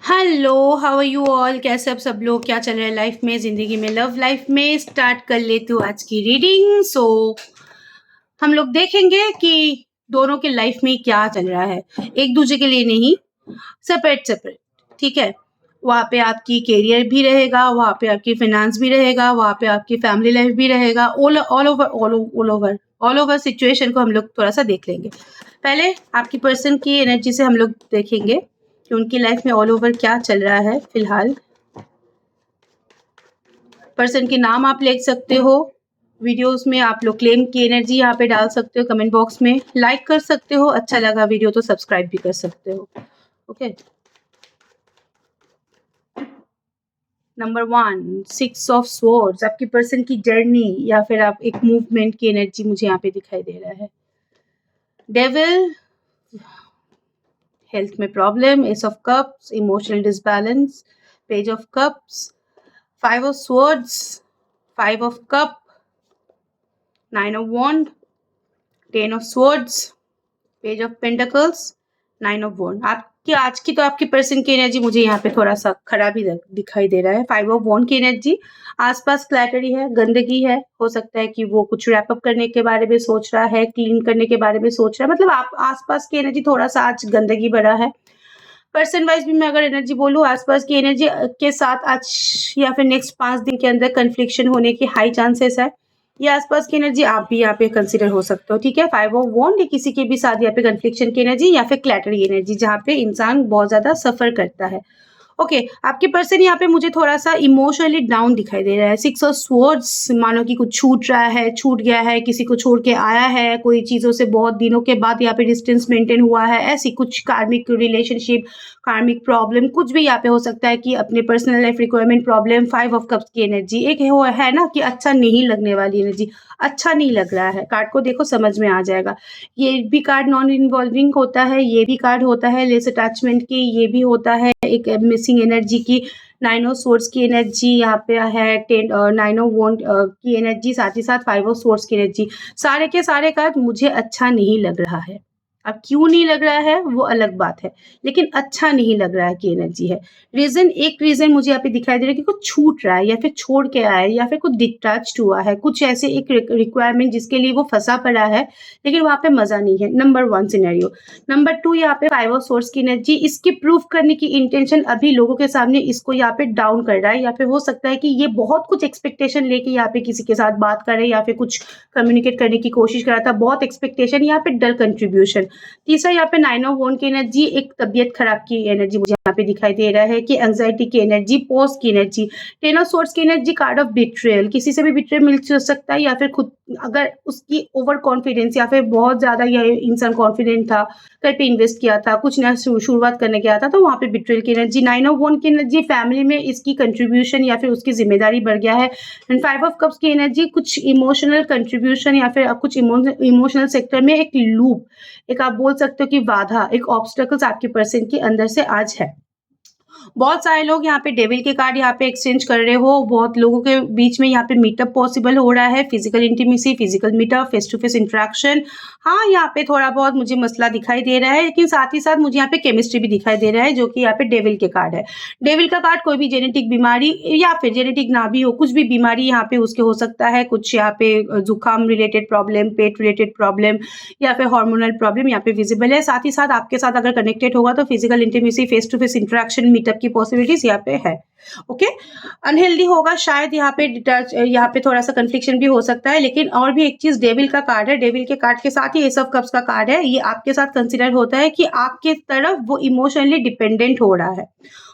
Hello, how are you all? कैसे अब सब लोग? क्या चल रहा है लाइफ में, ज़िंदगी में, लव लाइफ में? स्टार्ट कर लेती हूँ आज की रीडिंग। हम लोग देखेंगे कि दोनों के लाइफ में क्या चल रहा है, एक दूसरे के लिए नहीं, सेपरेट सेपरेट। ठीक है, वहाँ पे आपकी करियर भी रहेगा, वहाँ पे आपकी फाइनेंस भी रहेगा, वहाँ पे आपकी फैमिली लाइफ भी रहेगा। ऑल ओवर सिचुएशन को हम लोग थोड़ा सा देख लेंगे। पहले आपकी पर्सन की एनर्जी से हम लोग देखेंगे कि उनकी लाइफ में ऑल ओवर क्या चल रहा है फिलहाल। पर्सन के नाम आप लिख सकते हो, वीडियोस में आप लोग क्लेम की एनर्जी यहाँ पे डाल सकते हो, कमेंट बॉक्स में लाइक कर सकते हो, अच्छा लगा वीडियो तो सब्सक्राइब भी कर सकते हो। ओके, नंबर 1 6 ऑफ स्वॉर्ड्स, आपकी पर्सन की जर्नी या फिर आप एक मूवमेंट की एनर्जी मुझे यहाँ पे दिखाई दे रहा है। डेविल, हेल्थ में problem, ace of cups, emotional disbalance, page of cups, 5 of swords, 5 of cup, 9 of wand, 10 of swords, page of pentacles, 9 of wand. आपकी आज की तो आपकी पर्सन की एनर्जी मुझे यहाँ पे थोड़ा सा खराब ही दिखाई दे रहा है। 5 ऑफ वॉन्ड की एनर्जी, आसपास क्लैटरी है, गंदगी है, हो सकता है कि वो कुछ रैप अप करने के बारे में सोच रहा है, क्लीन करने के बारे में सोच रहा है, मतलब आप आसपास की एनर्जी थोड़ा सा आज गंदगी भरा है। पर्सन वाइज भी मैं अगर एनर्जी बोलूँ, आसपास की एनर्जी के साथ आज या फिर नेक्स्ट 5 दिन के अंदर कन्फ्लिक्शन होने की हाई चांसेस है। ये आसपास की एनर्जी आप भी यहाँ पे कंसिडर हो सकते हो। ठीक है, 5 ऑफ वॉन्ड, किसी के भी साथ यहाँ पे कन्फ्लिक्शन की एनर्जी या फिर क्लैटरी एनर्जी जहाँ पे इंसान बहुत ज्यादा सफर करता है। ओके, आपके पर्सन यहाँ पे मुझे थोड़ा सा इमोशनली डाउन दिखाई दे रहा है। 6 ऑफ स्वॉर्ड्स, मानो कि कुछ छूट रहा है, छूट गया है, किसी को छोड़ के आया है, कोई चीज़ों से बहुत दिनों के बाद यहाँ पे डिस्टेंस मेंटेन हुआ है, ऐसी कुछ कार्मिक रिलेशनशिप, कार्मिक प्रॉब्लम, कुछ भी यहाँ पे हो सकता है कि अपने personal life requirement problem. 5 of cups की एनर्जी एक है ना कि अच्छा नहीं लगने वाली एनर्जी, अच्छा नहीं लग रहा है। कार्ड को देखो, समझ में आ जाएगा। ये भी कार्ड नॉन इन्वॉल्विंग होता है, ये भी कार्ड होता है लेस अटैचमेंट की, ये भी होता है एक मिसिंग एनर्जी की। 9 ऑफ सोर्स की एनर्जी यहाँ पे है, 9 ऑफ वॉन्ड की एनर्जी, साथ ही साथ 5 ऑफ सोर्स की एनर्जी। सारे के सारे कार्ड मुझे अच्छा नहीं लग रहा है। अब क्यों नहीं लग रहा है वो अलग बात है, लेकिन अच्छा नहीं लग रहा है की एनर्जी है। एक रीजन मुझे यहाँ पे दिखाई दे रहा है कि कुछ छूट रहा है या फिर छोड़ के आया है या फिर कुछ डिटैच्ड हुआ है, कुछ ऐसे एक रिक्वायरमेंट जिसके लिए वो फंसा पड़ा है, लेकिन वहां पे मजा नहीं है। Number 1 scenario. नंबर 2, यहाँ पे 5 ऑफ सोर्स की एनर्जी, इसकी प्रूफ करने की इंटेंशन अभी लोगों के सामने इसको यहाँ पे डाउन कर रहा है, या फिर हो सकता है कि ये बहुत कुछ एक्सपेक्टेशन लेके यहाँ पे किसी के साथ बात करे या फिर कुछ कम्युनिकेट करने की कोशिश कर रहा था, बहुत एक्सपेक्टेशन, यहाँ पे डल कंट्रीब्यूशन। तीसरा, यहाँ पे 9 ऑफ वॉन्ड की एनर्जी, एक तबियत खराब की एनर्जी मुझे यहाँ पे दिखाई दे रहा है कि एंग्जाइटी की एनर्जी, पोस्ट की एनर्जी। 10 ऑफ सोर्स की एनर्जी, कार्ड ऑफ बिट्रेयल, किसी से भी बिट्रेयल मिल सकता है या फिर खुद अगर उसकी ओवर कॉन्फिडेंस या फिर बहुत ज्यादा यह इंसान कॉन्फिडेंट था, कहीं पे इन्वेस्ट किया था, कुछ नया शुरुआत करने गया था, तो वहां पे बिट्रेयल की एनर्जी। 9 ऑफ वॉन्ड की एनर्जी, फैमिली में इसकी कंट्रीब्यूशन या फिर उसकी जिम्मेदारी बढ़ गया है। एंड 5 ऑफ कप्स की एनर्जी, कुछ इमोशनल कंट्रीब्यूशन या फिर कुछ इमोशनल सेक्टर में एक लूप, एक आप बोल सकते हो कि बाधा, एक ऑब्स्टेकल्स आपके पर्सन के अंदर से आज है। बहुत सारे लोग यहाँ पे डेविल के कार्ड यहाँ पे एक्सचेंज कर रहे हो, बहुत लोगों के बीच में यहाँ पे मीटअप पॉसिबल हो रहा है, physical intimacy, physical meetup, face to face interaction. हाँ, यहाँ पे थोड़ा बहुत मुझे मसला दिखाई दे रहा है, लेकिन साथ ही साथ मुझे यहाँ पे केमिस्ट्री भी दिखाई दे रहा है, जो कि यहाँ पे डेविल के कार्ड है। डेविल का कार्ड कोई भी जेनेटिक बीमारी या फिर जेनेटिक ना भी हो, कुछ भी बीमारी यहाँ पे उसके हो सकता है, कुछ यहाँ पे जुकाम रिलेटेड प्रॉब्लम, पेट रिलेटेड प्रॉब्लम या फिर हार्मोनल प्रॉब्लम यहाँ पे विजिबल है। साथ ही साथ आपके साथ अगर कनेक्टेड होगा तो physical intimacy, face to face interaction, meetup की पॉसिबिलिटीज यहाँ पे है। ओके, अनहेल्दी होगा शायद, यहाँ पे डिटैच, यहाँ पे थोड़ा सा कन्फ्लिक्शन भी हो सकता है। लेकिन और भी एक चीज, डेविल का कार्ड है, डेविल के कार्ड के साथ ही एस ऑफ कप्स का कार्ड है, ये आपके साथ कंसिडर होता है कि आपके तरफ वो इमोशनली डिपेंडेंट हो रहा है।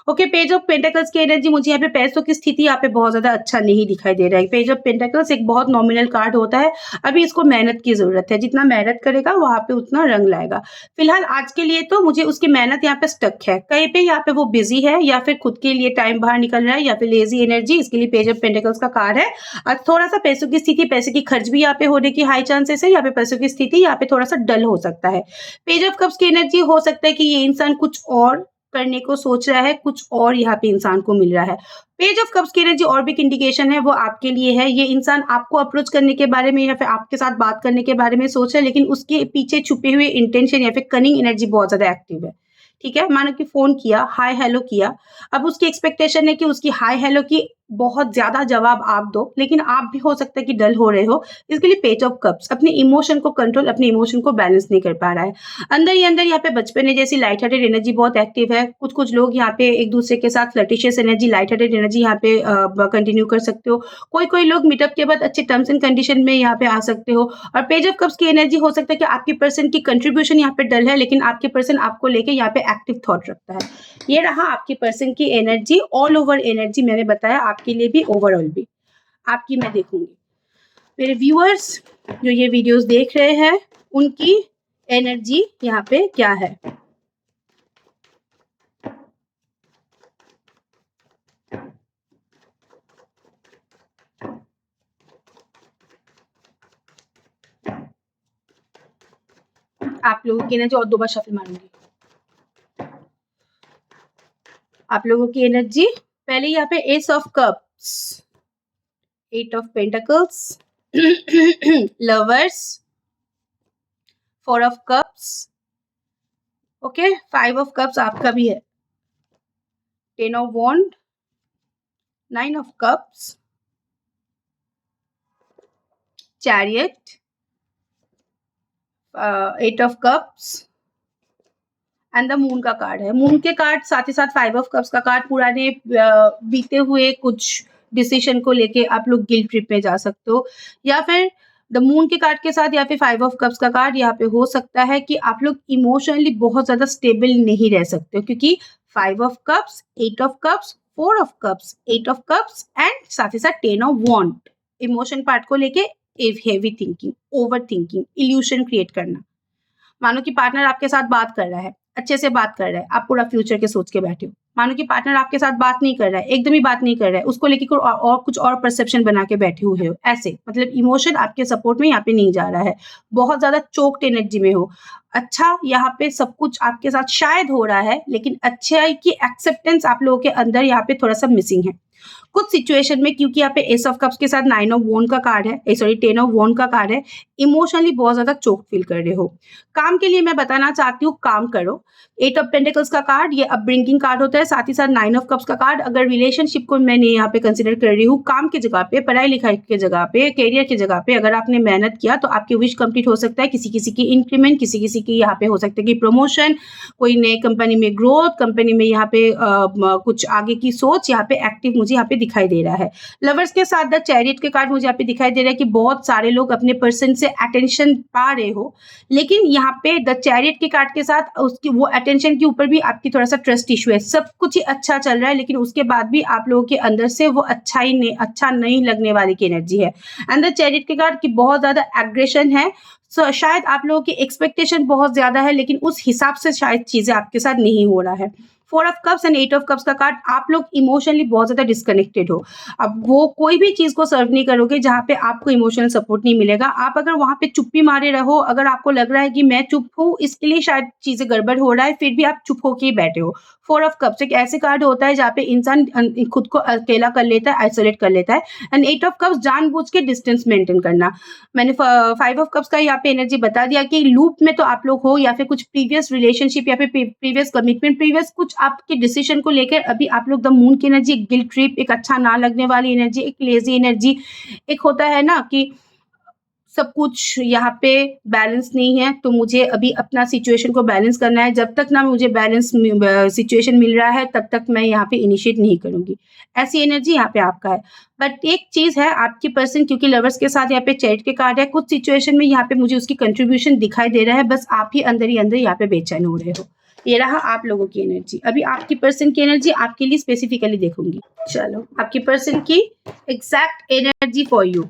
ओके, पेज ऑफ पेंटिकल्स की एनर्जी मुझे यहाँ पे पैसों की स्थिति यहाँ पे बहुत ज्यादा अच्छा नहीं दिखाई दे रहा है। पेज ऑफ पेंटिकल्स एक बहुत नॉमिनल कार्ड होता है, अभी इसको मेहनत की जरूरत है, जितना मेहनत करेगा वहां पे उतना रंग लाएगा। फिलहाल आज के लिए तो मुझे उसकी मेहनत यहाँ पे स्टक है, कहीं पे यहाँ पे वो बिजी है या फिर खुद के लिए टाइम बाहर निकल रहा है या फिर लेजी एनर्जी, इसके लिए पेज ऑफ पेंटिकल्स का कार्ड है। आज थोड़ा सा पैसों की स्थिति, पैसे की खर्च भी यहाँ पे होने की हाई चांसेस है, यहाँ पे पैसों की स्थिति यहाँ पे थोड़ा सा डल हो सकता है। पेज ऑफ कप्स की एनर्जी, हो सकता है कि ये इंसान कुछ और करने को सोच रहा है, कुछ और यहाँ पे इंसान को मिल रहा है। पेज ऑफ कप्स की एनर्जी और भी इंडिकेशन है, वो आपके लिए है। ये इंसान आपको अप्रोच करने के बारे में या फिर आपके साथ बात करने के बारे में सोच रहा है, लेकिन उसके पीछे छुपे हुए इंटेंशन या फिर कनिंग एनर्जी बहुत ज्यादा एक्टिव है। ठीक है, मानो कि फोन किया, हाय हेलो किया, अब उसकी एक्सपेक्टेशन है कि उसकी हाय हेलो की बहुत ज्यादा जवाब आप दो, लेकिन आप भी हो सकता है कि डल हो रहे हो। इसके लिए पेज ऑफ कप्स अपने इमोशन को कंट्रोल, अपने इमोशन को बैलेंस नहीं कर पा रहा है। अंदर ही अंदर यहाँ पे बचपने जैसी लाइट हार्टेड एनर्जी बहुत एक्टिव है। कुछ कुछ लोग यहाँ पे एक दूसरे के साथ फ्लर्टिशियस एनर्जी, लाइट हार्टेड एनर्जी यहाँ पे कंटिन्यू कर सकते हो। कोई कोई लोग मीटअप के बाद अच्छे टर्म्स एंड कंडीशन में यहाँ पे आ सकते हो। और पेज ऑफ कप्स की एनर्जी हो सकता है कि आपके पर्सन की कंट्रीब्यूशन यहाँ पे डल है, लेकिन आपके पर्सन आपको लेके यहाँ पे एक्टिव थॉट रखता है। ये रहा आपके पर्सन की एनर्जी, ऑल ओवर एनर्जी मैंने बताया, आपके लिए भी ओवरऑल भी। आपकी मैं देखूंगी। मेरे व्यूअर्स जो ये वीडियोस देख रहे हैं उनकी एनर्जी यहाँ पे क्या है। आप लोगों की एनर्जी, और 2 बार शफल मारूंगी। आप लोगों की एनर्जी पहले यहाँ पे ace of cups, 8 of pentacles, lovers, 4 of cups, okay, 5 of cups आपका भी है, 10 of wand, 9 of cups, chariot, 8 of cups and the moon का कार्ड है। मून के कार्ड साथ ही साथ 5 ऑफ कप्स का कार्ड, पुराने बीते हुए कुछ डिसीजन को लेके आप लोग गिल्ट ट्रिप में जा सकते हो, या फिर द मून के कार्ड के साथ या फिर 5 ऑफ कप्स का कार्ड यहाँ पे हो सकता है कि आप लोग इमोशनली बहुत ज्यादा स्टेबल नहीं रह सकते हो, क्योंकि 5 of cups, 8 of cups, 4 of cups, 8 of cups and साथ ही साथ 10 ऑफ वॉन्ड, इमोशन पार्ट को लेके heavy thinking, over thinking, evolution create करना। मानो कि पार्टनर आपके साथ बात कर रहा है, अच्छे से बात कर रहा है, आप पूरा फ्यूचर के सोच के बैठे हो। मानो कि पार्टनर आपके साथ बात नहीं कर रहा है, एकदम ही बात नहीं कर रहा है, उसको लेके कुछ और परसेप्शन बना के बैठे हुए हो। ऐसे मतलब इमोशन आपके सपोर्ट में यहाँ पे नहीं जा रहा है, बहुत ज्यादा चोक्ड एनर्जी में हो। अच्छा, यहाँ पे सब कुछ आपके साथ शायद हो रहा है, लेकिन अच्छाई की एक्सेप्टेंस आप लोगों के अंदर यहाँ पे थोड़ा सा मिसिंग है कुछ सिचुएशन में, क्योंकि यहाँ पे एस ऑफ कप्स के साथ 9 ऑफ वॉन्ड का कार्ड है, सॉरी 10 ऑफ वॉन्ड का कार्ड है। इमोशनली बहुत ज्यादा चोक फील कर रहे हो। काम के लिए मैं बताना चाहती हूँ, काम करो। 8 ऑफ पेंटिकल्स का कार्ड ये अपब्रिंगिंग कार्ड होता है, साथ ही साथ 9 ऑफ कप्स का कार्ड अगर रिलेशनशिप को मैंने यहाँ पे कंसिडर कर रही हूँ, काम की जगह पे, पढ़ाई लिखाई की जगह पे, करियर की जगह पे अगर आपने मेहनत किया तो आपकी विश कंप्लीट हो सकता है। किसी किसी की इंक्रीमेंट, किसी किसी की यहाँ पे हो सकता है कि प्रमोशन, कोई नए कंपनी में ग्रोथ, कंपनी में यहाँ पे कुछ आगे की सोच यहाँ पे एक्टिव मुझे यहाँ पे दिखाई दे रहा है। लवर्स के साथ द चैरियट के कार्ड मुझे यहाँ पे दिखाई दे रहा है कि बहुत सारे लोग अपने पर्सन से अटेंशन पा रहे हो, लेकिन यहाँ पे द चैरियट के कार्ड के साथ उसकी वो अटेंशन के ऊपर भी आपकी थोड़ा सा ट्रस्ट इशू है। सब कुछ ही अच्छा चल रहा है, लेकिन उसके बाद भी आप लोगों के अंदर से वो अच्छा नहीं लगने वाली की एनर्जी है। एंड द चैरियट के कार्ड की बहुत ज्यादा एग्रेशन है। शायद आप लोगों की एक्सपेक्टेशन बहुत ज्यादा है, लेकिन उस हिसाब से शायद चीजें आपके साथ नहीं हो रहा है। 4 of cups and 8 of cups का कार्ड, आप लोग इमोशनली बहुत ज्यादा डिस्कनेक्टेड हो। अब वो कोई भी चीज को सर्व नहीं करोगे जहां पे आपको इमोशनल सपोर्ट नहीं मिलेगा। आप अगर वहां पे चुप्पी मारे रहो, अगर आपको लग रहा है कि मैं चुप हूँ इसके लिए शायद चीजें गड़बड़ हो रहा है, फिर भी आप चुप होके ही बैठे हो। 4 ऑफ कप्स एक ऐसे कार्ड होता है जहाँ पे इंसान खुद को अकेला कर लेता है, आइसोलेट कर लेता है। एंड 8 ऑफ कप्स जानबूझ के डिस्टेंस मेंटेन करना। मैंने 5 ऑफ कप्स का यहाँ पे एनर्जी बता दिया कि लूप में तो आप लोग हो, या फिर कुछ प्रीवियस रिलेशनशिप या फिर प्रीवियस कमिटमेंट, प्रीवियस कुछ आपके डिसीजन को लेकर अभी आप लोग द मून की एनर्जी, गिल्ट ट्रिप, एक अच्छा ना लगने वाली एनर्जी, एक लेजी एनर्जी, एक होता है ना कि सब कुछ यहाँ पे बैलेंस नहीं है, तो मुझे अभी अपना सिचुएशन को बैलेंस करना है। जब तक ना मुझे बैलेंस सिचुएशन मिल रहा है तब तक मैं यहाँ पे इनिशिएट नहीं करूंगी। ऐसी एनर्जी यहाँ पे आपका है। बट एक चीज है, आपकी पर्सन क्योंकि लवर्स के साथ यहाँ पे चैट के कार्ड है, कुछ सिचुएशन में यहाँ पे मुझे उसकी कंट्रीब्यूशन दिखाई दे रहा है, बस आप ही अंदर यहाँ पे बेचैन हो रहे हो। ये रहा आप लोगों की एनर्जी। अभी आपकी पर्सन की एनर्जी आपके लिए स्पेसिफिकली देखूंगी। चलो, आपकी पर्सन की exact energy for you.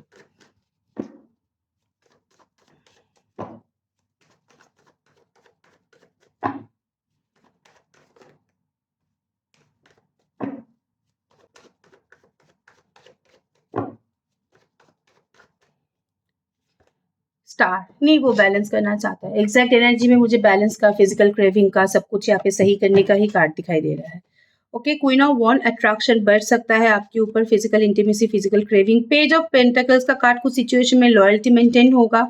Star नहीं, वो बैलेंस करना चाहता है। एग्जैक्ट एनर्जी में मुझे बैलेंस का, फिजिकल क्रेविंग का, सब कुछ यहाँ पे सही करने का ही कार्ड दिखाई दे रहा है। Okay, queen of wand, attraction बढ़ सकता है आपके ऊपर, physical intimacy, physical craving. Page of pentacles का कार्ड कुछ सिचुएशन में लॉयल्टी मेंटेन होगा।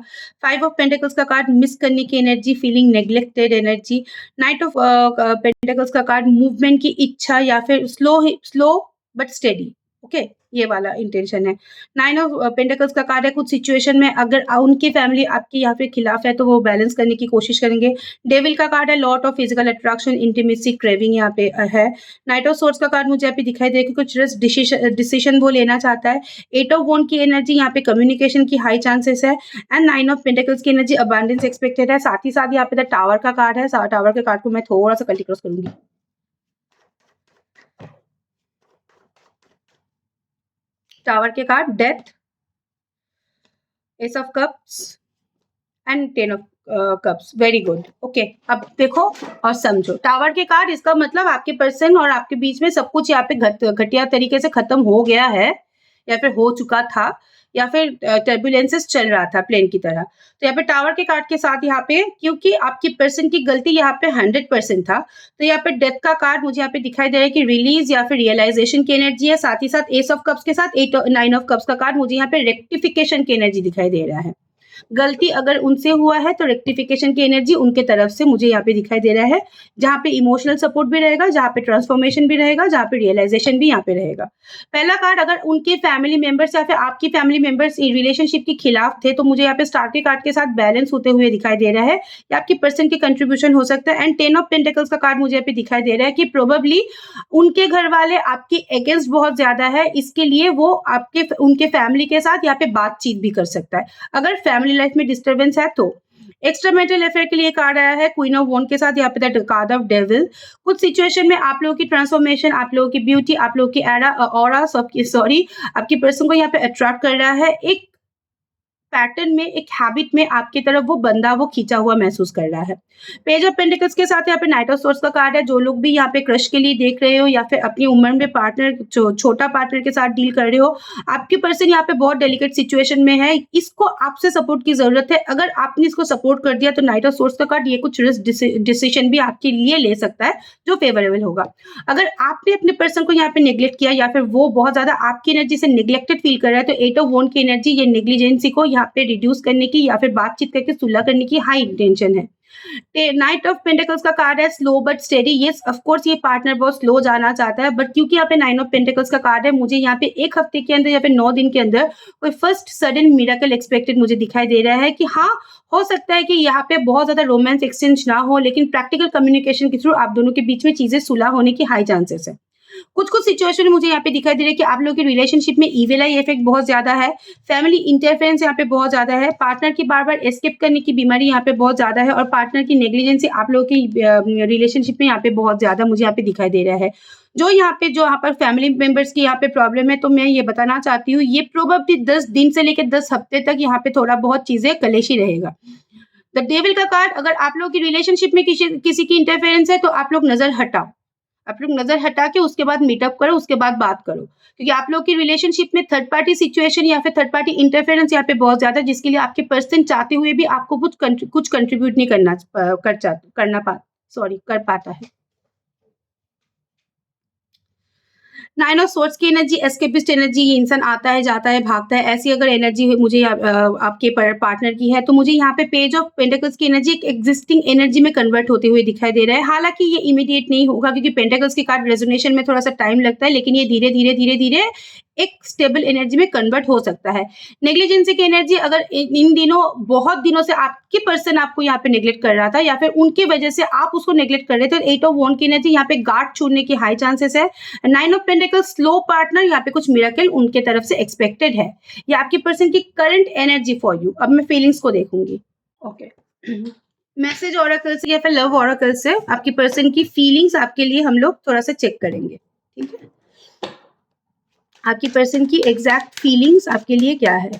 5 ऑफ पेंटिकल्स का कार्ड मिस करने की energy, feeling neglected energy. Knight of pentacles का कार्ड मूवमेंट की इच्छा या फिर स्लो बट स्टेडी। ओके, ये वाला इंटेंशन है। 9 ऑफ पेंटिकल्स का कार्ड है कुछ सिचुएशन में अगर उनकी फैमिली आपके यहाँ पे खिलाफ है तो वो बैलेंस करने की कोशिश करेंगे। डेविल का कार्ड है lot of physical attraction, intimacy, craving यहाँ पे है। नाइट ऑफ सोर्स का कार्ड मुझे यहाँ पे दिखाई दे कि कुछ डिसीजन वो लेना चाहता है। 8 ऑफ वॉन्ड की एनर्जी यहाँ पे कम्युनिकेशन की हाई चांसेस है। एंड 9 ऑफ पेंटिकल्स की एनर्जी अबांडेंस एक्सपेक्टेड है। साथ ही साथ यहाँ पे द टावर का कार्ड है। टावर के कार्ड को मैं थोड़ा सा कल्टी क्रॉस करूंगी। टावर के card death, S of cups and 10 of cups. Very good. Okay, अब देखो और समझो। टावर के कार्ड, इसका मतलब आपके पर्सन और आपके बीच में सब कुछ यहाँ पे घटिया तरीके से खत्म हो गया है या फिर हो चुका था या फिर टर्बुलेंसेस चल रहा था प्लेन की तरह। तो यहाँ पे टावर के कार्ड के साथ यहाँ पे क्योंकि आपकी पर्सन की गलती यहाँ पे 100% था, तो यहाँ पे डेथ का कार्ड मुझे यहाँ पे दिखाई दे रहा है कि रिलीज या फिर रियलाइजेशन की एनर्जी है। साथ ही साथ एस ऑफ कप्स के साथ 9 ऑफ कप्स का कार्ड मुझे यहाँ पे रेक्टिफिकेशन की एनर्जी दिखाई दे रहा है। गलती अगर उनसे हुआ है तो रेक्टिफिकेशन की एनर्जी उनके तरफ से मुझे यहाँ पे दिखाई दे रहा है, जहाँ पे इमोशनल सपोर्ट भी रहेगा, जहाँ पे ट्रांसफॉर्मेशन भी रहेगा, जहाँ पे रियलाइजेशन भी यहाँ पे रहेगा। पहला कार्ड, अगर उनके फैमिली मेंबर्स या फिर आपकी फैमिली मेंबर्स रिलेशनशिप के खिलाफ थे तो मुझे यहाँ पे स्टार के कार्ड के साथ बैलेंस होते हुए दिखाई दे रहा है, या आपकी पर्सन की कंट्रीब्यूशन हो सकता है। एंड 10 ऑफ पेंटिकल्स का कार्ड मुझे यहाँ पे दिखाई दे रहा है कि प्रोबेबली उनके घर वाले आपके अगेंस्ट बहुत ज्यादा है, इसके लिए वो आपके उनके फैमिली के साथ यहाँ पे बातचीत भी कर सकता है अगर फैमिली लाइफ में डिस्टर्बेंस है तो। एक्स्ट्रा मैरिटल अफेयर के लिए कार्ड आया है क्वीन ऑफ वॉन्ड के साथ यहाँ पे द कार्ड ऑफ डेविल। कुछ सिचुएशन में आप लोगों की ट्रांसफॉर्मेशन, आप लोगों की ब्यूटी, आप लोगों की ऑरा सॉरी आपकी पर्सन को यहाँ पे अट्रैक्ट कर रहा है। एक पैटर्न में, एक हैबिट में आपकी तरफ वो बंदा वो खींचा हुआ महसूस कर रहा है। पेज ऑफ पेंटिकल्स के साथ यहाँ पे नाइट ऑफ सोर्स का कार्ड है। जो लोग भी यहाँ पे क्रश के लिए देख रहे हो या फिर अपनी उम्र में पार्टनर, छोटा पार्टनर के साथ डील कर रहे हो, आपकी पर्सन यहाँ पे बहुत डेलिकेट सिचुएशन में है, इसको आपसे सपोर्ट की जरूरत है। अगर आपने इसको सपोर्ट कर दिया तो नाइट ऑफ सोर्स का कार्ड ये कुछ रिस्क डिसीजन भी आपके लिए ले सकता है जो फेवरेबल होगा। अगर आपने अपने पर्सन को यहाँ पे नेग्लेक्ट किया या फिर वो बहुत ज्यादा आपकी एनर्जी से नेग्लेक्टेड फील कर रहा है तो 8 ऑफ वॉन्ड की एनर्जी ये नेग्लिजेंसी को यहाँ पे रिड्यूस करने की या फिर बातचीत करके सुलह करने की हाई इंटेंशन है। नाइट ऑफ पेंटिकल्स का कार्ड है slow but steady. Yes of course ये पार्टनर बहुत स्लो जाना चाहता है, बट क्योंकि यहाँ पे 9 ऑफ पेंटिकल्स का कार्ड है, मुझे यहाँ पे एक हफ्ते के अंदर या फिर 9 दिन के अंदर कोई फर्स्ट सडन मिरेकल एक्सपेक्टेड मुझे दिखाई दे रहा है कि हाँ, हो सकता है कि यहाँ पे बहुत ज्यादा रोमांस एक्सचेंज ना हो, लेकिन प्रैक्टिकल कम्युनिकेशन के थ्रू आप दोनों के बीच में चीजें सुलह होने की हाई चांसेस है। कुछ सिचुएशन में मुझे यहाँ पे दिखाई दे रहा है कि आप लोगों की रिलेशनशिप में इविल आई इफेक्ट बहुत ज्यादा है, फैमिली इंटरफेरेंस यहाँ पे बहुत ज्यादा है, पार्टनर की बार बार एस्केप करने की बीमारी यहाँ पे बहुत ज्यादा है, और पार्टनर की नेग्लिजेंसी आप लोगों की रिलेशनशिप में यहाँ पे बहुत ज्यादा मुझे यहाँ पे दिखाई दे रहा है। जो यहाँ पर फैमिली मेंबर्स की यहाँ पे प्रॉब्लम है, तो मैं ये बताना चाहती हूँ ये प्रोबेबली 10 दिन से लेकर 10 हफ्ते तक यहाँ पे थोड़ा बहुत चीजें कलेशी रहेगा। द डेविल का कार्ड, अगर आप लोगों की रिलेशनशिप में किसी की इंटरफेरेंस है तो आप लोग नजर हटाओ, आप लोग नजर हटा के उसके बाद मीटअप करो, उसके बाद बात करो, क्योंकि आप लोग की रिलेशनशिप में थर्ड पार्टी सिचुएशन या फिर थर्ड पार्टी इंटरफेरेंस यहाँ पे बहुत ज्यादा है, जिसके लिए आपके पर्सन चाहते हुए भी आपको कुछ कंट्रीब्यूट नहीं कर पाता है। 9 ऑफ सोर्ड्स की एनर्जी एस्केपिस्ट एनर्जी, ये इंसान आता है, जाता है, भागता है, ऐसी अगर एनर्जी मुझे आपके पार्टनर की है तो मुझे यहाँ पे पेज ऑफ पेंटिकल्स की एनर्जी एक एग्जिस्टिंग एनर्जी में कन्वर्ट होते हुए दिखाई दे रहा है। हालांकि ये इमीडिएट नहीं होगा क्योंकि पेंटिकल्स के कार्ड रेजोनेशन में थोड़ा सा टाइम लगता है, लेकिन ये धीरे धीरे एक स्टेबल एनर्जी में कन्वर्ट हो सकता है। नेग्लिजेंसी की एनर्जी, अगर इन दिनों बहुत दिनों से आपके पर्सन आपको यहाँ पे नेग्लेक्ट कर रहा था या फिर उनकी वजह से आप उसको नेग्लेक्ट कर रहे थे, 8 ऑफ वॉन्ड की एनर्जी यहाँ पे गार्ड छोड़ने की हाई चांसेस है। 9 ऑफ पेंटिकल्स स्लो पार्टनर, यहाँ पे कुछ मिरेकल उनके तरफ से एक्सपेक्टेड है। ये आपकी पर्सन की करंट एनर्जी फॉर यू। अब मैं फीलिंग्स को देखूंगी। ओके, मैसेज ऑरेकल से या फिर लव ऑरेकल से आपकी पर्सन की फीलिंग्स आपके लिए हम लोग थोड़ा सा चेक करेंगे। ठीक है, आपकी पर्सन की एग्जैक्ट फीलिंग्स आपके लिए क्या है।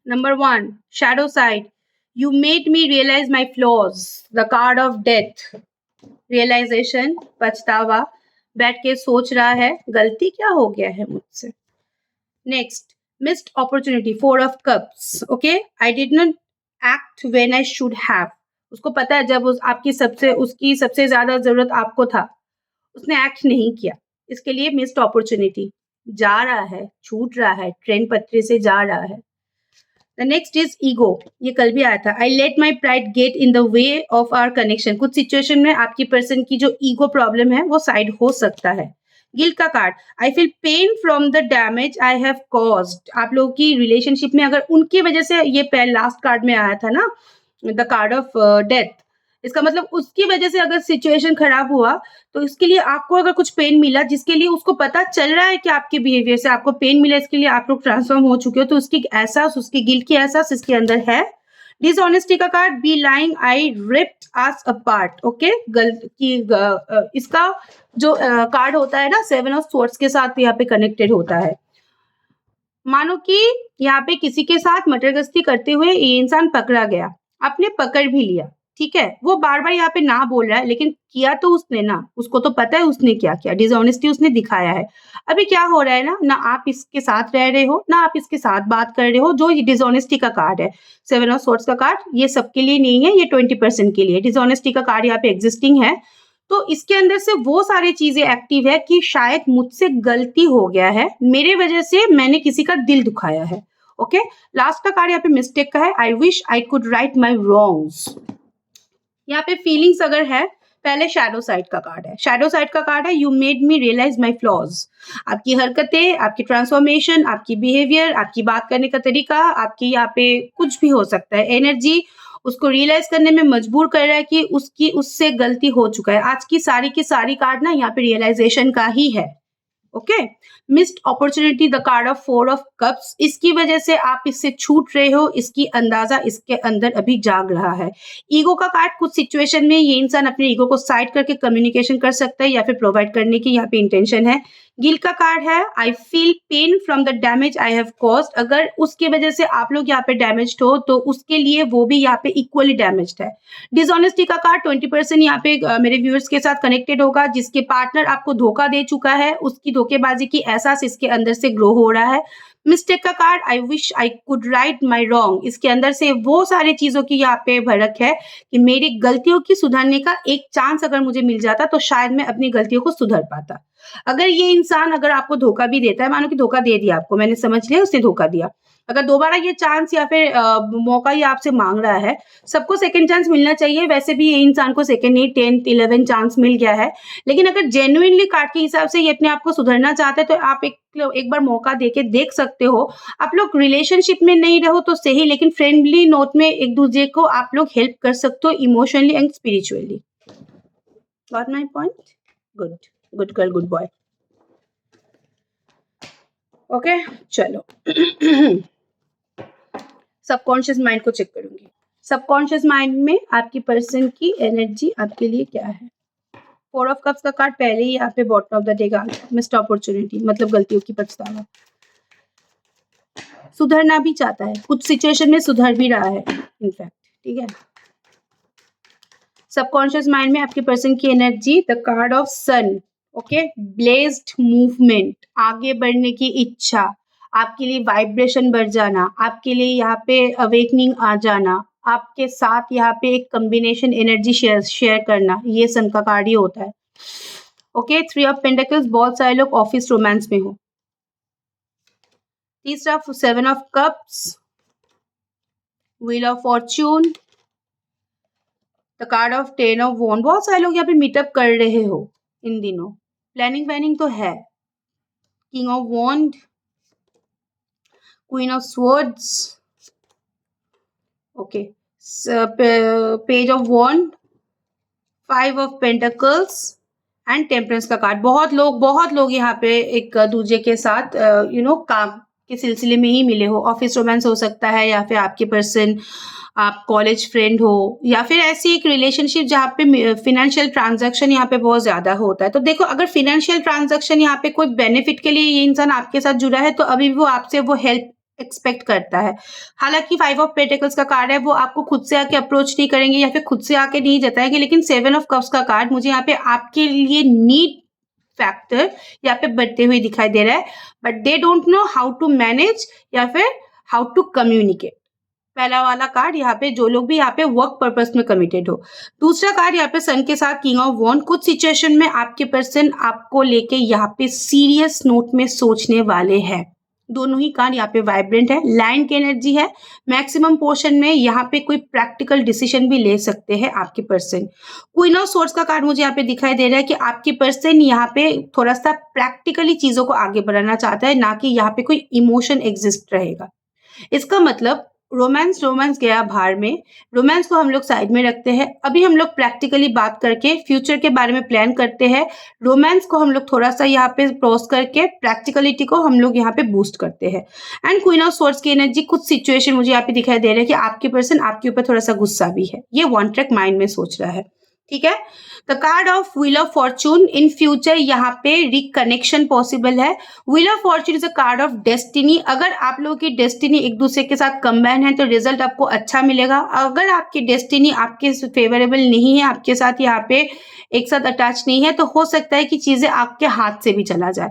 Number 1, shadow side. You made me realize my flaws. The card of death. Realization, पछतावा, बैठ के सोच रहा है गलती क्या हो गया है मुझसे। Next, missed opportunity, 4 of cups. Okay, I did not act when I should have. उसको पता है जब उसकी सबसे ज्यादा जरूरत आपको था, उसने एक्ट नहीं किया, इसके लिए मिस्ड अपॉर्चुनिटी. जा रहा है, छूट रहा है, ट्रेन पटरी से जा रहा है. The next is ego. ये कल भी आया था. I let my pride get in the way of our connection. कुछ सिचुएशन में आपकी पर्सन की जो ईगो प्रॉब्लम है वो साइड हो सकता है. गिल्ट का card. I feel pain from the damage I have caused. आप लोगों की रिलेशनशिप में अगर उनकी वजह से, ये लास्ट कार्ड में आया था ना, द कार्ड ऑफ डेथ, इसका मतलब उसकी वजह से अगर सिचुएशन खराब हुआ तो इसके लिए आपको अगर कुछ पेन मिला, जिसके लिए उसको पता चल रहा है कि आपके बिहेवियर से आपको पेन मिला, इसके लिए आप लोग ट्रांसफॉर्म हो चुके हो, तो उसकी एहसास, उसकी गिल्ट की एहसास इसके अंदर है. डिसऑनेस्टी का कार्ड. बी लाइंग आई रिप्ड अस अपार्ट. ओके, इसका जो कार्ड होता है ना, 7 ऑफ स्वॉर्ड्स के साथ यहाँ पे कनेक्टेड होता है. मानो कि यहाँ पे किसी के साथ मटरगश्ती करते हुए ये इंसान पकड़ा गया, आपने पकड़ भी लिया, ठीक है. वो बार बार यहाँ पे ना बोल रहा है, लेकिन किया तो उसने ना, उसको तो पता है उसने क्या किया, डिसऑनेस्टी उसने दिखाया है. अभी क्या हो रहा है ना आप इसके साथ रह रहे हो, ना आप इसके साथ बात कर रहे हो. जो डिसऑनेस्टी का कार्ड है, 7 ऑफ स्वॉर्ड्स का कार्ड, ये सबके लिए नहीं है, ये 20% के लिए. डिसऑनेस्टी का कार्ड यहाँ पे एग्जिस्टिंग है, तो इसके अंदर से वो सारी चीजें एक्टिव है कि शायद मुझसे गलती हो गया है, मेरे वजह से मैंने किसी का दिल दुखाया है. ओके, लास्ट का कार्ड यहाँ पे मिस्टेक का है. I wish I could right my wrongs. यहाँ पे फीलिंग्स अगर है, पहले शैडो साइड का कार्ड है. शैडो साइड का कार्ड है, you made me realise my flaws. आपकी हरकतें, आपकी ट्रांसफॉर्मेशन, आपकी बिहेवियर, आपकी बात करने का तरीका, आपकी यहाँ पे कुछ भी हो सकता है, एनर्जी उसको रियलाइज करने में मजबूर कर रहा है कि उससे गलती हो चुका है. आज की सारी कार्ड ना यहाँ पे रियलाइजेशन का ही है. Okay, missed opportunity, the card of 4 of cups. इसकी वजह से आप इससे छूट रहे हो, इसकी अंदाजा इसके अंदर अभी जाग रहा है. ईगो का कार्ड. कुछ सिचुएशन में ये इंसान अपने ईगो को साइड करके कम्युनिकेशन कर सकता है या फिर प्रोवाइड करने की यहाँ पे इंटेंशन है. गिल्ट का कार्ड है. I feel pain from the damage I have caused. अगर उसकी वजह से आप लोग यहाँ पे डैमेज्ड हो तो उसके लिए वो भी यहाँ पे इक्वली डैमेज्ड है. डिसऑनेस्टी का कार्ड. 20% यहाँ पे मेरे व्यूअर्स के साथ कनेक्टेड होगा, जिसके पार्टनर आपको धोखा दे चुका है, उसकी धोखेबाजी की एहसास इसके अंदर से ग्रो हो रहा है. मिस्टेक का card. I wish I could right my wrong. इसके अंदर से वो सारी चीजों की यहाँ पे भड़क है कि मेरी गलतियों की सुधरने का एक चांस अगर मुझे मिल जाता तो शायद मैं अपनी गलतियों को सुधर पाता. अगर ये इंसान अगर आपको धोखा भी देता है, मानो कि धोखा दे दिया आपको, मैंने समझ लिया उसने धोखा दिया, अगर दोबारा ये चांस या फिर मौका ये आपसे मांग रहा है, सबको सेकंड चांस मिलना चाहिए. वैसे भी ये इंसान को सेकंड नहीं 10th 11 चांस मिल गया है, लेकिन अगर जेन्युइनली कार्ड के हिसाब से ये अपने आप को सुधरना चाहते हैं तो आप एक बार मौका देके देख सकते हो. आप लोग रिलेशनशिप में नहीं रहो तो सही, लेकिन फ्रेंडली नोट में एक दूसरे को आप लोग हेल्प कर सकते हो emotionally and spiritually. Got my point? Good, good girl, good boy. Okay, चलो. सबकॉन्शियस माइंड को चेक करूंगी. सबकॉन्शियस माइंड में आपकी पर्सन की एनर्जी आपके लिए क्या है. 4 ऑफ कप्स का कार्ड पहले ही यहाँ पे बॉटम ऑफ द डे का मिस्ड अपॉर्चुनिटी, मतलब गलतियों की पछतावा. सुधरना भी चाहता है, कुछ सिचुएशन में सुधर भी रहा है इनफैक्ट, ठीक है. सबकॉन्शियस माइंड में आपकी पर्सन की energy, the card of sun. Okay, blessed movement, आगे बढ़ने की इच्छा, आपके लिए वाइब्रेशन बढ़ जाना, आपके लिए यहाँ पे अवेकनिंग आ जाना, आपके साथ यहाँ पे एक कॉम्बिनेशन एनर्जी शेयर करना, ये सन का कार्ड ही होता है. Okay, 3 of pentacles. बहुत सारे लोग ऑफिस रोमांस में हो. तीसरा 7 of cups, wheel of fortune, the card of 10 of wand. बहुत सारे लोग यहाँ पे मीटअप कर रहे हो इन दिनों, प्लानिंग तो है. King of wand, queen of swords. Okay, page of wand, 5 of pentacles and temperance का कार्ड. बहुत लोग यहाँ पे एक दूसरे के साथ काम के सिलसिले में ही मिले हो. ऑफिस रोमांस हो सकता है, या फिर आपके पर्सन आप कॉलेज फ्रेंड हो, या फिर ऐसी एक रिलेशनशिप जहाँ पे फिनेंशियल ट्रांजैक्शन यहाँ पे बहुत ज्यादा होता है. तो देखो, अगर फिनेंशियल ट्रांजैक्शन यहाँ पे कोई बेनिफिट के लिए ये इंसान आपके साथ जुड़ा है तो अभी भी वो आपसे वो हेल्प एक्सपेक्ट करता है. हालांकि 5 ऑफ पेंटिकल्स का कार्ड है, वो आपको खुद से आके अप्रोच नहीं करेंगे या फिर खुद से आके नहीं जताएंगे, लेकिन 7 ऑफ कप्स का कार्ड मुझे यहाँ पे आपके लिए नीड फैक्टर यहाँ पे बढ़ते हुए दिखाई दे रहा है, but they don't know how to manage या फिर हाउ टू कम्युनिकेट। पहला वाला कार्ड यहाँ पे जो लोग भी यहाँ पे वर्क पर्पस में कमिटेड हो। दूसरा कार्ड यहाँ पे सन के साथ किंग ऑफ वॉन्ड। कुछ सिचुएशन में आपके पर्सन आपको लेके यहाँ पे सीरियस नोट में सोचने वाले हैं। दोनों ही कार्ड यहाँ पे वाइब्रेंट है, लैंड की एनर्जी है। मैक्सिमम पोर्शन में यहाँ पे कोई प्रैक्टिकल डिसीजन भी ले सकते हैं आपके पर्सन। क्वीन ऑफ सोर्ड्स का कार्ड मुझे यहाँ पे दिखाई दे रहा है कि आपके पर्सन यहाँ पे थोड़ा सा प्रैक्टिकली चीजों को आगे बढ़ाना चाहता है, ना कि यहाँ पे कोई इमोशन एग्जिस्ट रहेगा। इसका मतलब रोमांस गया बाहर में, रोमांस को हम लोग साइड में रखते हैं। अभी हम लोग प्रैक्टिकली बात करके फ्यूचर के बारे में प्लान करते हैं। रोमांस को हम लोग थोड़ा सा यहाँ पे पॉज करके प्रैक्टिकलिटी को हम लोग यहाँ पे बूस्ट करते हैं। एंड क्वीन ऑफ सोर्ड्स की एनर्जी, कुछ सिचुएशन मुझे यहाँ पे दिखाई दे रहा है कि आपके पर्सन आपके ऊपर थोड़ा सा गुस्सा भी है, ये वन ट्रैक माइंड में सोच रहा है। ठीक है, the card of wheel of Fortune, in future यहाँ पे रिकनेक्शन पॉसिबल है। Wheel of Fortune is a card of destiny. अगर आप लोगों की डेस्टिनी एक दूसरे के साथ कंबाइन है तो रिजल्ट आपको अच्छा मिलेगा। अगर आपकी डेस्टिनी आपके फेवरेबल नहीं है, आपके साथ यहाँ पे एक साथ अटैच नहीं है, तो हो सकता है कि चीजें आपके हाथ से भी चला जाए।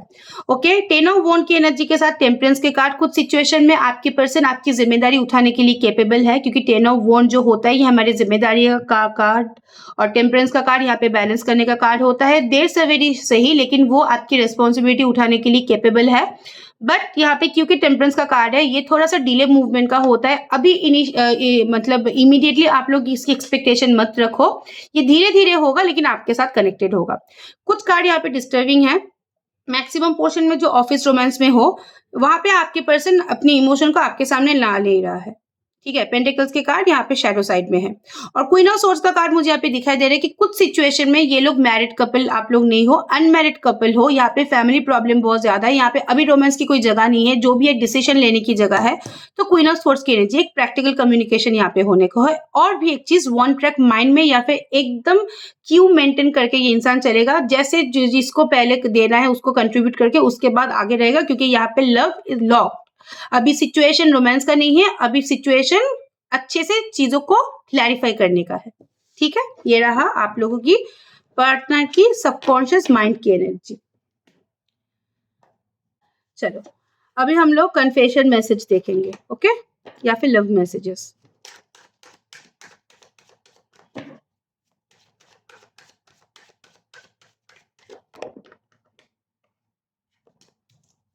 ओके, टेन ऑफ वॉन्ड की एनर्जी के साथ टेम्परेंस के कार्ड। कुछ सिचुएशन में आपके पर्सन आपकी जिम्मेदारी उठाने के लिए केपेबल है, क्योंकि टेन ऑफ वॉन्ड जो होता है ये हमारी जिम्मेदारी का कार्ड, और टेम्परेंस का कार्ड यहाँ पे बैलेंस करने का कार्ड होता है। देर सवेरी सही, लेकिन वो आपकी रिस्पॉन्सिबिलिटी उठाने के लिए केपेबल है। बट यहाँ पे क्योंकि टेम्परेंस का कार्ड है, ये थोड़ा सा डिले मूवमेंट का होता है। अभी मतलब इमीडिएटली आप लोग इसकी एक्सपेक्टेशन मत रखो, ये धीरे धीरे होगा, लेकिन आपके साथ कनेक्टेड होगा। कुछ कार्ड यहाँ पे डिस्टर्बिंग है। मैक्सिमम पोर्शन में जो ऑफिस रोमांस में हो, वहां पे आपके पर्सन अपने इमोशन को आपके सामने ला ले रहा है। ठीक है, पेंटिकल्स के कार्ड यहाँ पे शैडो साइड में है। और क्वीन ऑफ सोर्ड्स का कार्ड मुझे यहाँ पे दिखाई दे रहा है कि कुछ सिचुएशन में ये लोग मैरिड कपल आप लोग नहीं हो, अनमैरिड कपल हो। यहाँ पे फैमिली प्रॉब्लम बहुत ज्यादा है, यहाँ पे अभी रोमांस की कोई जगह नहीं है, जो भी एक डिसीजन लेने की जगह है। तो क्वीन ऑफ सोर्ड्स की एनर्जी, एक प्रैक्टिकल कम्युनिकेशन यहाँ पे होने को है। और भी एक चीज, वन ट्रैक माइंड में या फिर एकदम क्यों मेंटेन करके ये इंसान चलेगा, जैसे जिसको पहले देना है उसको कंट्रीब्यूट करके उसके बाद आगे रहेगा, क्योंकि यहाँ पे लव इज लॉ। अभी सिचुएशन रोमांस का नहीं है, अभी सिचुएशन अच्छे से चीजों को क्लैरिफाई करने का है। ठीक है, ये रहा आप लोगों की पार्टनर की सबकॉन्शियस माइंड की एनर्जी। चलो अभी हम लोग कन्फेशन मैसेज देखेंगे, ओके, या फिर लव मैसेजेस।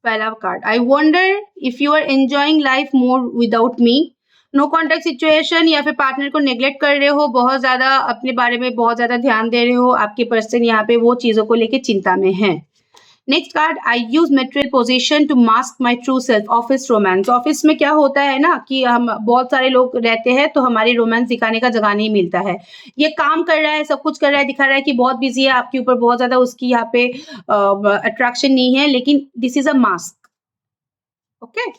पहला card, I wonder if you are enjoying life more without me. No contact situation, या फिर पार्टनर को नेग्लेक्ट कर रहे हो, बहुत ज्यादा अपने बारे में बहुत ज्यादा ध्यान दे रहे हो, आपके पर्सन यहाँ पे वो चीजों को लेके चिंता में है। Next card, I use material possession to mask my true self, office romance. Office में क्या होता है ना कि हम बहुत सारे लोग रहते हैं, तो हमारी रोमांस दिखाने का जगह नहीं मिलता है। ये काम कर रहा है, सब कुछ कर रहा है, दिखा रहा है कि बहुत बिजी है, आपके ऊपर बहुत ज्यादा उसकी यहाँ पे अट्रैक्शन नहीं है, लेकिन this is a mask. Okay,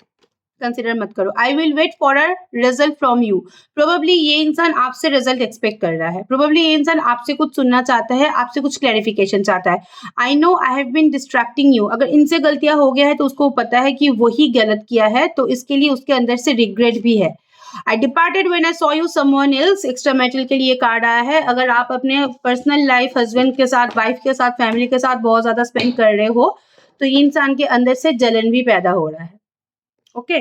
consider मत करो। I will wait for a result from you. Probably ये इंसान आपसे रिजल्ट एक्सपेक्ट कर रहा है, प्रोबेबली ये इंसान आपसे कुछ सुनना चाहता है, आपसे कुछ क्लैरिफिकेशन चाहता है। I know I have been distracting you. अगर इनसे गलतियां हो गया है तो उसको पता है कि वही गलत किया है, तो इसके लिए उसके अंदर से रिग्रेट भी है। I departed when I saw you someone else, extra marital के लिए कार्ड आया है। अगर आप अपने पर्सनल लाइफ हस्बैंड के साथ, वाइफ के साथ, फैमिली के साथ बहुत ज्यादा स्पेंड कर रहे हो, तो ये इंसान के अंदर से जलन भी पैदा हो रहा है। ओके,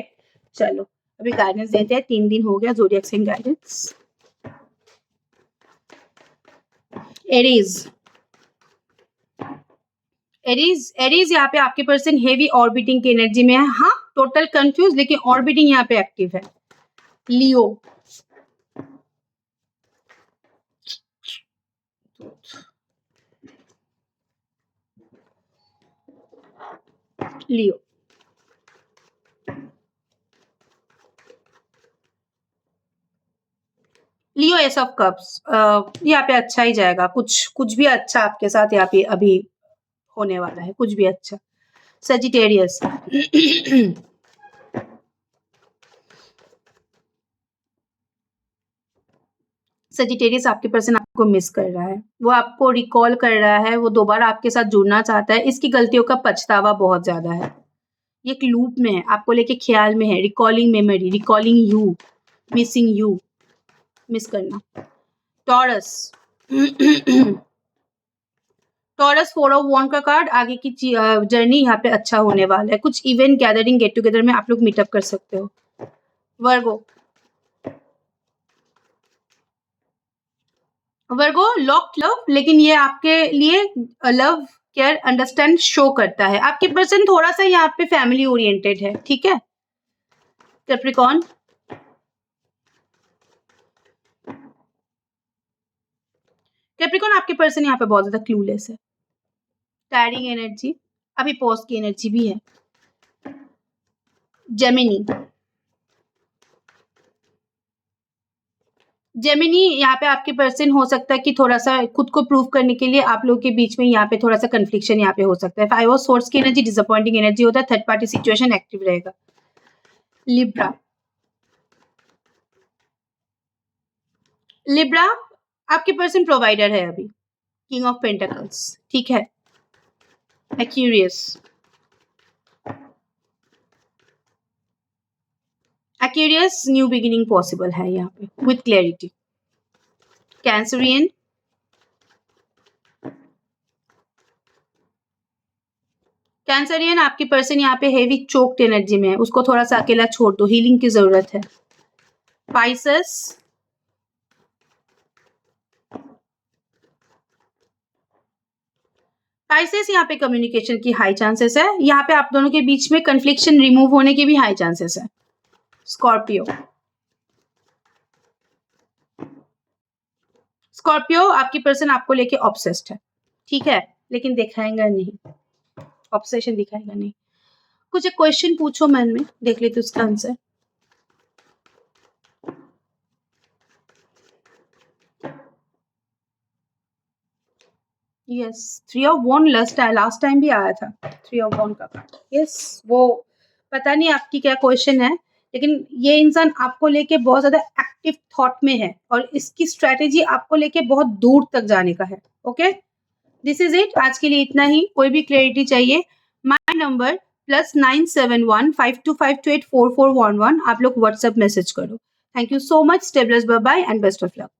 चलो अभी गाइडेंस देते हैं। 3 दिन हो गया zodiac sign guidance. Aries, Aries Aries यहाँ पे आपके पर्सन हेवी ऑर्बिटिंग की एनर्जी में है। हाँ, टोटल कंफ्यूज, लेकिन ऑर्बिटिंग यहाँ पे एक्टिव है। लियो, लियो, लियो एस ऑफ कप्स। यहाँ पे अच्छा ही जाएगा, कुछ भी अच्छा आपके साथ यहाँ पे अभी होने वाला है, कुछ भी अच्छा। सजिटेरियस, सजिटेरियस आपके पर्सन आपको मिस कर रहा है, वो आपको रिकॉल कर रहा है, वो दोबारा आपके साथ जुड़ना चाहता है। इसकी गलतियों का पछतावा बहुत ज्यादा है, ये एक लूप में है, आपको लेके ख्याल में है। Recalling memory, recalling you, missing you, miss करना। टॉरस, टॉरस 4 ऑफ वॉन्ड का कार्ड, आगे की जर्नी यहाँ पे अच्छा होने वाला है, कुछ इवेंट गैदरिंग गेट टुगेदर में आप लोग मीटअप कर सकते हो। वर्गो लॉक्ड लव, लेकिन ये आपके लिए लव केयर अंडरस्टैंड शो करता है। आपके पर्सन थोड़ा सा यहाँ पे फैमिली ओरिएंटेड है, ठीक है। कैप्रिकॉर्न, कैप्रिकॉर्न आपके पर्सन यहाँ पे बहुत ज्यादा क्लूलेस है, टायरिंग एनर्जी, अभी पॉज की एनर्जी भी है। जेमिनी, जेमिनी यहाँ पे आपके पर्सन हो सकता है कि थोड़ा सा खुद को प्रूव करने के लिए आप लोगों के बीच में यहाँ पे थोड़ा सा कन्फ्लिक्शन यहाँ पे हो सकता है। 5 ऑफ सोर्ड्स की एनर्जी डिसअपॉइंटिंग एनर्जी होता है, थर्ड पार्टी सिचुएशन एक्टिव रहेगा। लिब्रा, लिब्रा आपके पर्सन प्रोवाइडर है अभी, किंग ऑफ पेंटिकल्स, ठीक है। Aquarius, Aquarius new beginning possible है यहाँ पे विथ क्लैरिटी। कैंसरियन, कैंसरियन आपकी पर्सन यहाँ पे हेवी चोक्ड एनर्जी में है, उसको थोड़ा सा अकेला छोड़ दो, हीलिंग की जरूरत है। पाइसेस, पाइसेस यहाँ पे कम्युनिकेशन की हाई चांसेस है, यहाँ पे आप दोनों के बीच में कन्फ्लिक्शन रिमूव होने के भी हाई चांसेस है। स्कॉर्पियो, स्कॉर्पियो आपकी पर्सन आपको लेके ऑब्सेस्ड है, ठीक है, लेकिन दिखाएगा नहीं, ऑब्सेशन दिखाएगा नहीं। कुछ एक क्वेश्चन पूछो मन में, देख लेते उसका answer. Yes, 3 of wand last time भी आया था 3 ऑफ वॉन्ड का कार्ड। यस, वो पता नहीं आपकी क्या क्वेश्चन है, लेकिन ये इंसान आपको लेके बहुत ज्यादा एक्टिव थॉट में है और इसकी स्ट्रेटेजी आपको लेके बहुत दूर तक जाने का है। ओके, दिस इज इट, आज के लिए इतना ही। कोई भी क्लैरिटी चाहिए, माय नंबर +97152528441 आप लोग व्हाट्सएप मैसेज करो। Thank you so much, stay blessed, bye bye and best of luck.